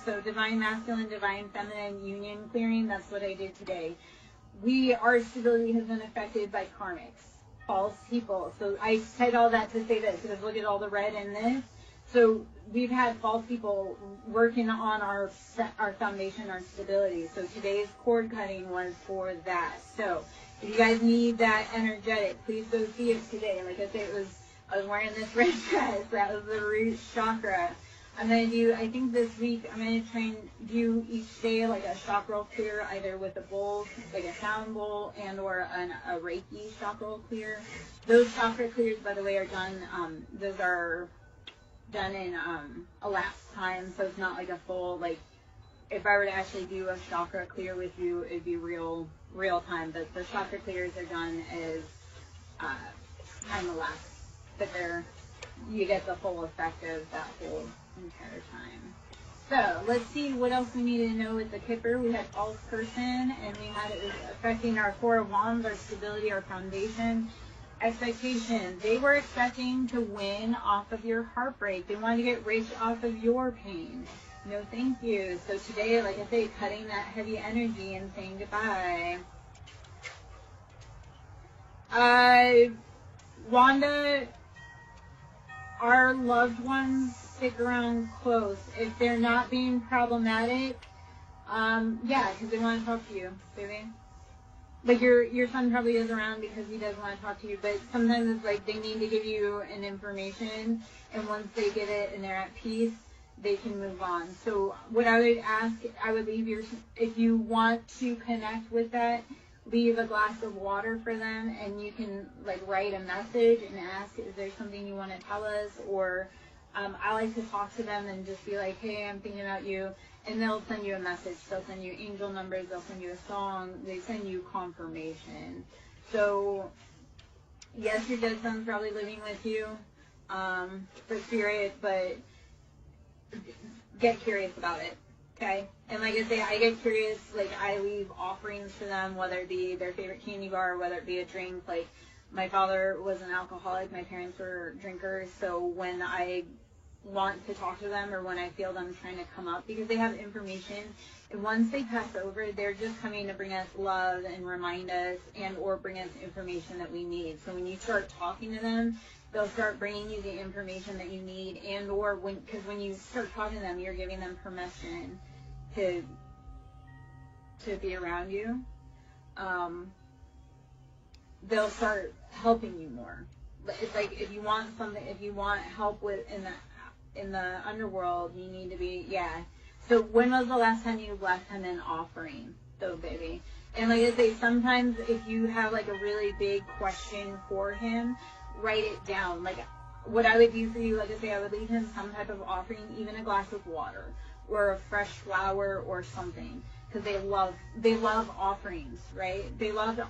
So divine masculine, divine feminine union clearing, that's what I did today. Our stability has been affected by karmics, false people. So I said all that to say this, because look at all the red in this. So we've had false people working on our foundation, our stability. So today's cord cutting was for that. So if you guys need that energetic, please go see it today. Like I said, I was wearing this red dress. That was the root chakra. I'm going to do, I think this week, I'm going to try and do each day like a chakra clear, either with a bowl, like a sound bowl, and or a Reiki chakra clear. Those chakra clears, by the way, are done, those are done in elapsed time, so it's not like a full, like, if I were to actually do a chakra clear with you, it'd be real time, but the chakra clears are done as time elapsed, but you get the full effect of that whole entire time. So let's see what else we need to know with the Kipper. We had false person, and we had it was affecting our Four of Wands, our stability, our foundation, expectation. They were expecting to win off of your heartbreak. They wanted to get rich off of your pain. No, thank you. So today, like I say, cutting that heavy energy and saying goodbye. Wanda, our loved ones stick around close. If they're not being problematic, yeah, because they want to talk to you, baby. Like your son probably is around because he does want to talk to you, but sometimes it's like they need to give you an information, and once they get it and they're at peace, they can move on. So what I would ask, I would leave if you want to connect with that, leave a glass of water for them, and you can like write a message and ask, is there something you want to tell us? Or I like to talk to them and just be like, hey, I'm thinking about you. And they'll send you a message. They'll send you angel numbers. They'll send you a song. They send you confirmation. So, yes, your dead son's probably living with you for spirit, but get curious about it, okay? And like I say, I get curious. Like, I leave offerings for them, whether it be their favorite candy bar, whether it be a drink. Like, my father was an alcoholic. My parents were drinkers. So when I want to talk to them, or when I feel them trying to come up, because they have information, and once they pass over, they're just coming to bring us love and remind us and or bring us information that we need. So when you start talking to them, they'll start bringing you the information that you need, and or because when you start talking to them, you're giving them permission to be around you. They'll start helping you more. It's like if you want help with in the underworld, you need to be, So when was the last time you left him an offering, though, baby? And like I say, sometimes if you have like a really big question for him, write it down. Like what I would do for you, like I say, I would leave him some type of offering, even a glass of water or a fresh flower or something, because they love offerings, right? They love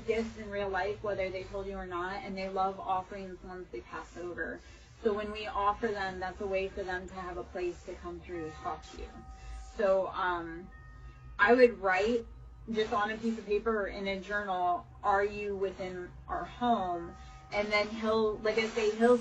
gifts in real life, whether they told you or not, and they love offerings once they pass over. So when we offer them, that's a way for them to have a place to come through to talk to you. So I would write just on a piece of paper or in a journal, are you within our home? And then he'll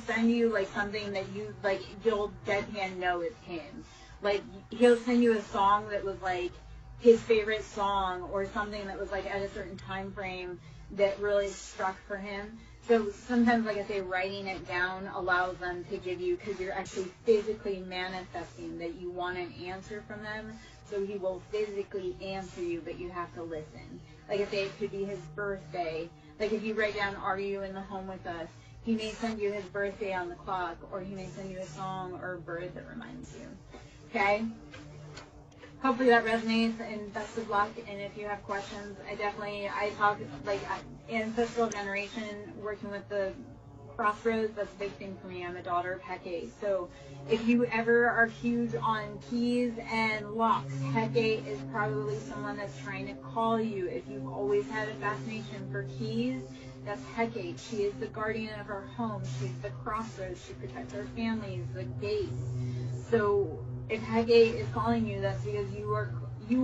send you like something that you like, you'll deadpan know it's him. Like he'll send you a song that was like his favorite song, or something that was like at a certain time frame that really struck for him. So sometimes, like I say, writing it down allows them to give you, because you're actually physically manifesting that you want an answer from them. So he will physically answer you, but you have to listen. Like I say, it could be his birthday. Like if you write down, are you in the home with us? He may send you his birthday on the clock, or he may send you a song or a bird that reminds you. Okay? Hopefully that resonates, and best of luck. And if you have questions, I talk like ancestral generation, working with the crossroads. That's a big thing for me. I'm a daughter of Hecate. So if you ever are huge on keys and locks, Hecate is probably someone that's trying to call you. If you've always had a fascination for keys, that's Hecate. She is the guardian of our home. She's the crossroads. She protects our families, the gates. So if Hecate is calling you, that's because you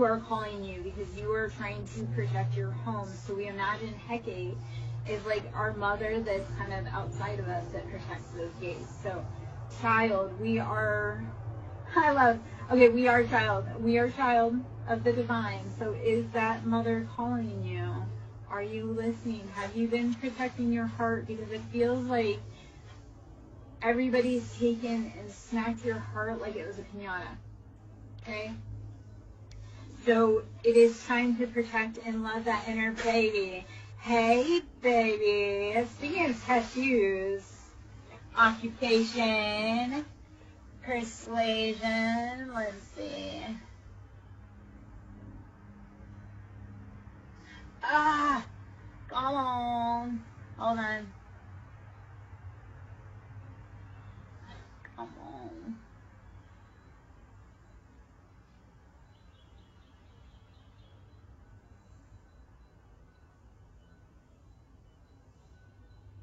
are calling you, because you are trying to protect your home. So we imagine Hecate is like our mother that's kind of outside of us that protects those gates. So child, we are child. We are child of the divine. So is that mother calling you? Are you listening? Have you been protecting your heart? Because it feels like everybody's taken and smacked your heart like it was a piñata. Okay? So it is time to protect and love that inner baby. Hey, baby. Speaking of tattoos, occupation, Persuasion. Let's see. Ah! Come on. Hold on. Come on.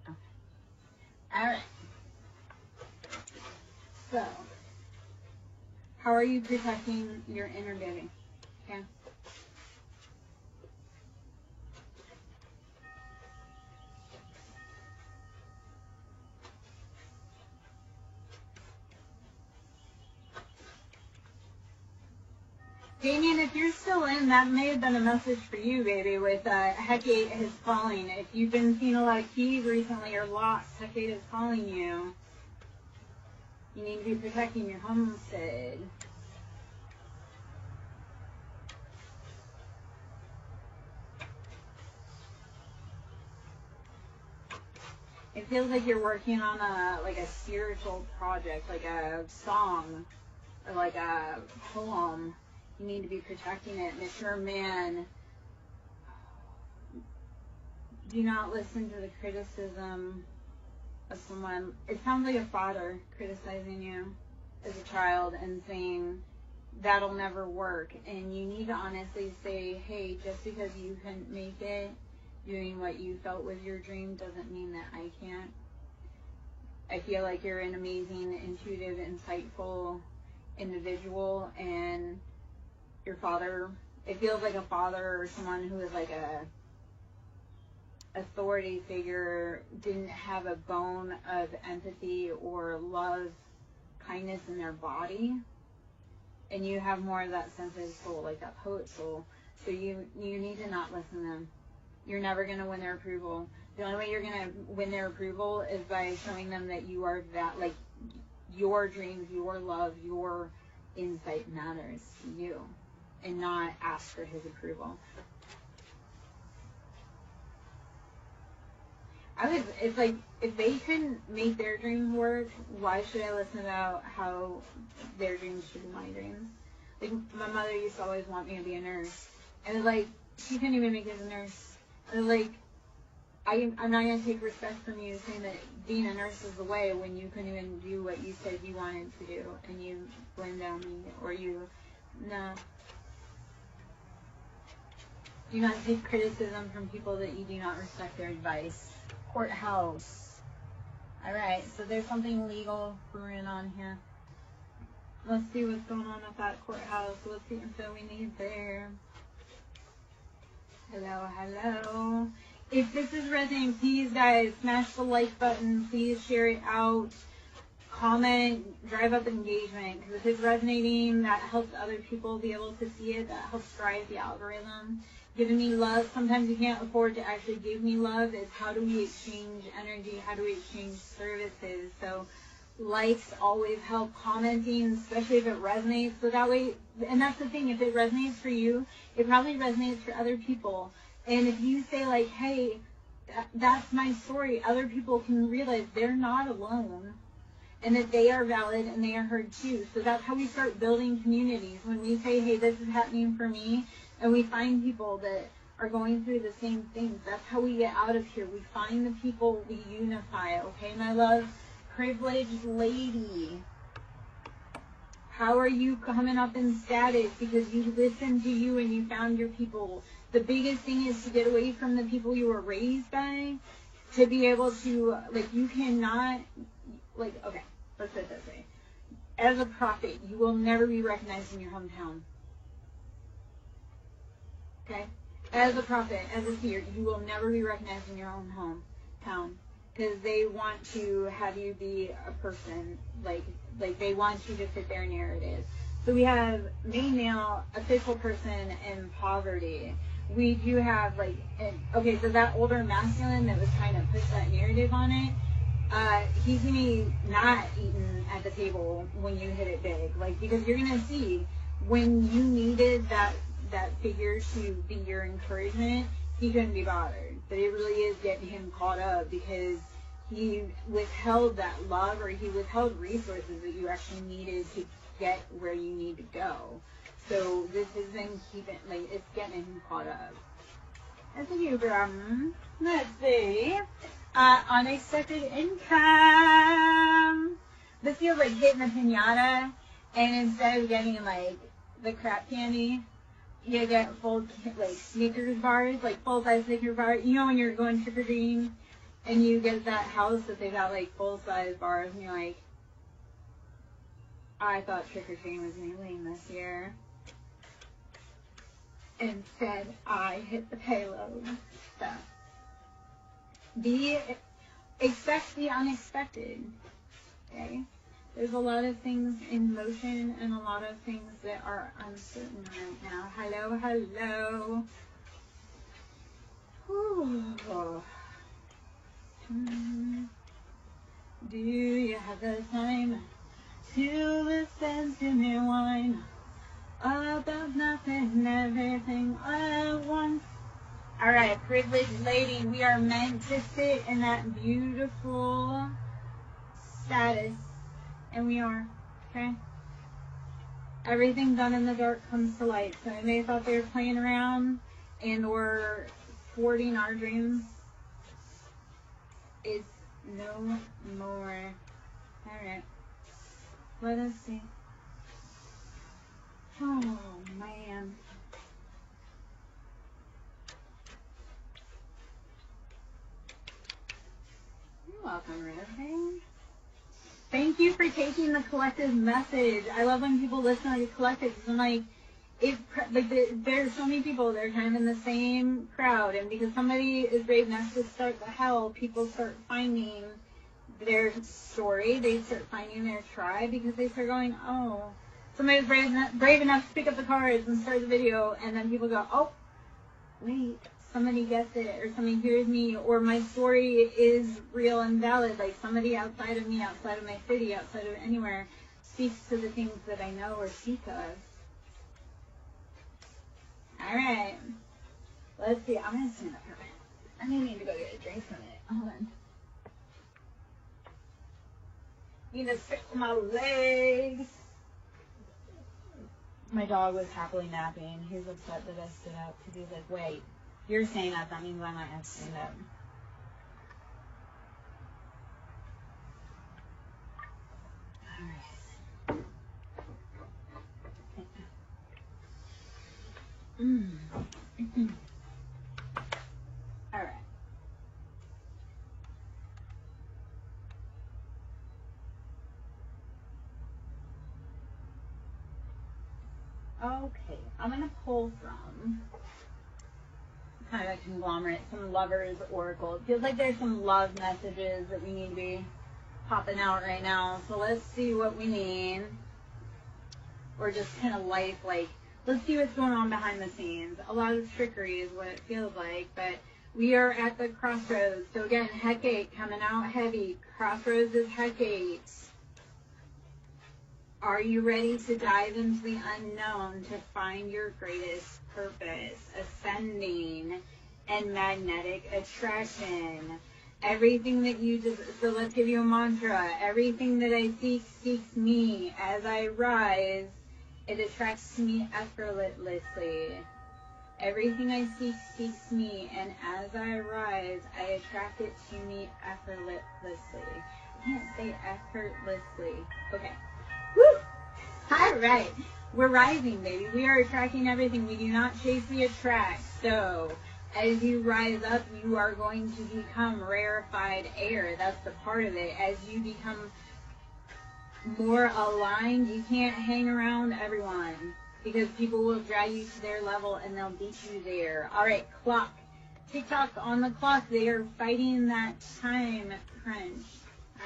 Okay. Alright. So, how are you protecting your inner baby? Okay. Damien, if you're still in, that may have been a message for you, baby, with Hecate is calling. If you've been seeing a lot of keys recently or lost, Hecate is calling you. You need to be protecting your homestead. It feels like you're working on a spiritual project, like a song or like a poem. You need to be protecting it. And if you're a man, do not listen to the criticism of someone. It sounds like a father criticizing you as a child and saying, that'll never work. And you need to honestly say, hey, just because you couldn't make it doing what you felt was your dream doesn't mean that I can't. I feel like you're an amazing, intuitive, insightful individual, and your father, it feels like a father or someone who is like a authority figure didn't have a bone of empathy or love, kindness in their body, and you have more of that sensitive soul, like that poet soul. So you need to not listen to them. You're never going to win their approval. The only way you're going to win their approval is by showing them that you are that, like, your dreams, your love, your insight matters to you, and not ask for his approval. It's like, if they couldn't make their dreams work, why should I listen about how their dreams should be my dreams? Like, my mother used to always want me to be a nurse. And it's like, she couldn't even make it as a nurse. And it's like, I'm not going to take respect from you saying that being a nurse is the way when you couldn't even do what you said you wanted to do. And you blame down me, or no. Do not take criticism from people that you do not respect their advice. Courthouse. Alright, so there's something legal brewing on here. Let's see what's going on at that courthouse. Let's see what info we need there. Hello. If this is resonating, please, guys, smash the like button. Please share it out. Comment, drive up engagement. Because if it's resonating, that helps other people be able to see it. That helps drive the algorithm. Giving me love. Sometimes you can't afford to actually give me love. It's how do we exchange energy? How do we exchange services? So likes always help. Commenting, especially if it resonates. So that way, and that's the thing, if it resonates for you, it probably resonates for other people. And if you say like, hey, that's my story, other people can realize they're not alone and that they are valid and they are heard too. So that's how we start building communities. When we say, hey, this is happening for me, and we find people that are going through the same things, that's how we get out of here. We find the people, we unify, okay, my love? Privileged lady. How are you coming up in status? Because you listened to you and you found your people. The biggest thing is to get away from the people you were raised by, to be able to, like, you cannot, like, okay, let's put it this way. As a prophet, you will never be recognized in your hometown. Okay? As a prophet, as a seer, you will never be recognized in your own hometown. Because they want to have you be a person, like they want you to fit their narrative. So we have main male, official person, and poverty. We do have, like, okay, so that older masculine that was trying to push that narrative on it, he's going to be not eating at the table when you hit it big. Like, because you're going to see, when you needed that figure to be your encouragement, he couldn't be bothered. But it really is getting him caught up, because he withheld that love, or he withheld resources that you actually needed to get where you need to go. So this isn't keeping, like, it's getting him caught up. That's a new problem. Let's see. Unexpected income. This feels like hitting a pinata, and instead of getting, like, the crap candy, you get full, like, Snickers bars, like full-size Snickers bars. You know when you're going trick-or-treating, and you get that house that they got, like, full-size bars, and you're like, I thought trick-or-treating was going to be lame this year. Instead, I hit the payload. So, expect the unexpected, okay? There's a lot of things in motion and a lot of things that are uncertain right now. Hello, hello. Whew. Do you have the time to listen to me whine about nothing and everything at once? Alright, privileged lady, we are meant to sit in that beautiful status, and we are, okay? Everything done in the dark comes to light. So they thought they were playing around and or thwarting our dreams. It's no more. Alright, let us see. Oh, man. You're welcome, Rosie. Thank you for taking the collective message. I love when people listen like a collective. I'm like, there's so many people that are kind of in the same crowd, and because somebody is brave enough to start the hell, people start finding their story. They start finding their tribe because they start going, oh, somebody was brave enough to pick up the cards and start the video, and then people go, oh, wait, somebody gets it, or somebody hears me, or my story is real and valid. Like somebody outside of me, outside of my city, outside of anywhere, speaks to the things that I know or speak of. Alright. Let's see. I'm going to stand up for a minute. I may need to go get a drink for a minute. Hold on. Need to stretch my legs. My dog was happily napping. He's upset that I stood up because he's like, wait, you're staying up. That means I might have to stand up. Alright. Alright. Okay, I'm going to pull from kind of a conglomerate, some Lovers Oracle. It feels like there's some love messages that we need to be popping out right now. So let's see what we need. Or just kind of life, like, let's see what's going on behind the scenes. A lot of trickery is what it feels like, but we are at the crossroads. So again, Hecate coming out heavy. Crossroads is Hecate. Are you ready to dive into the unknown to find your greatest purpose? Ascending and magnetic attraction. Everything that you just, so let's give you a mantra. Everything that I seek seeks me. As I rise, it attracts to me effortlessly. Everything I seek seeks me, and as I rise, I attract it to me effortlessly. I can't say effortlessly. Okay. Woo! Alright. We're rising, baby. We are attracting everything. We do not chase, we attract. So, as you rise up, you are going to become rarefied air. That's the part of it. As you become more aligned, you can't hang around everyone because people will drag you to their level and they'll beat you there. Alright, clock. TikTok on the clock. They are fighting that time crunch.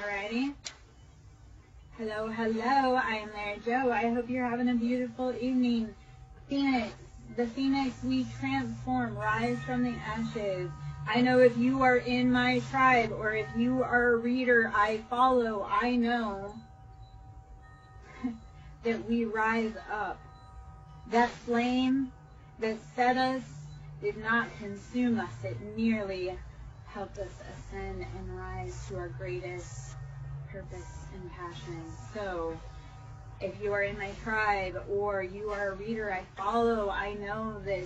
Alrighty? Hello, hello. I am there, Joe. I hope you're having a beautiful evening. Phoenix. The Phoenix, we transform, rise from the ashes. I know if you are in my tribe or if you are a reader I follow, I know that we rise up. That flame that set us did not consume us. It merely helped us ascend and rise to our greatest purpose and passion. So if you are in my tribe or you are a reader I follow, I know that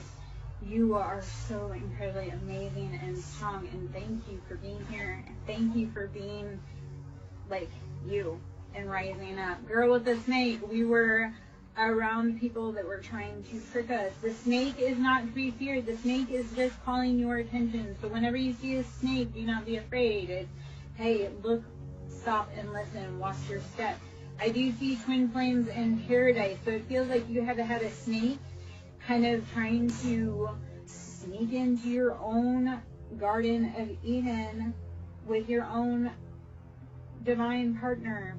you are so incredibly amazing and strong, and thank you for being here, and thank you for being like you and rising up. Girl with the snake, we were around people that were trying to trick us. The snake is not to be feared. The snake is just calling your attention. So whenever you see a snake, do not be afraid. It's, hey, look, stop and listen, watch your step. I do see twin flames in paradise, so it feels like you have had a snake kind of trying to sneak into your own Garden of Eden with your own divine partner.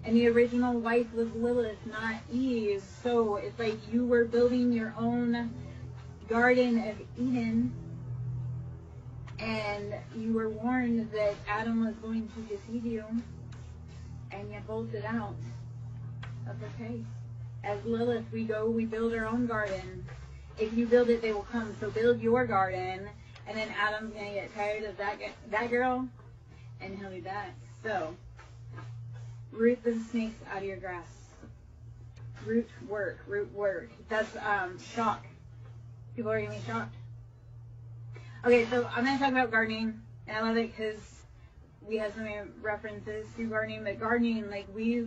And the original wife was Lilith, not Eve. So it's like you were building your own Garden of Eden, and you were warned that Adam was going to deceive you, and you bolted out of the case. As Lilith, we build our own garden. If you build it, they will come. So build your garden, and then Adam's going to get tired of that girl, and he'll be back. So root the snakes out of your grass. Root work. That's shock. People are going to be shocked. Okay, so I'm going to talk about gardening, and I love it because we have so many references to gardening, but gardening, like, we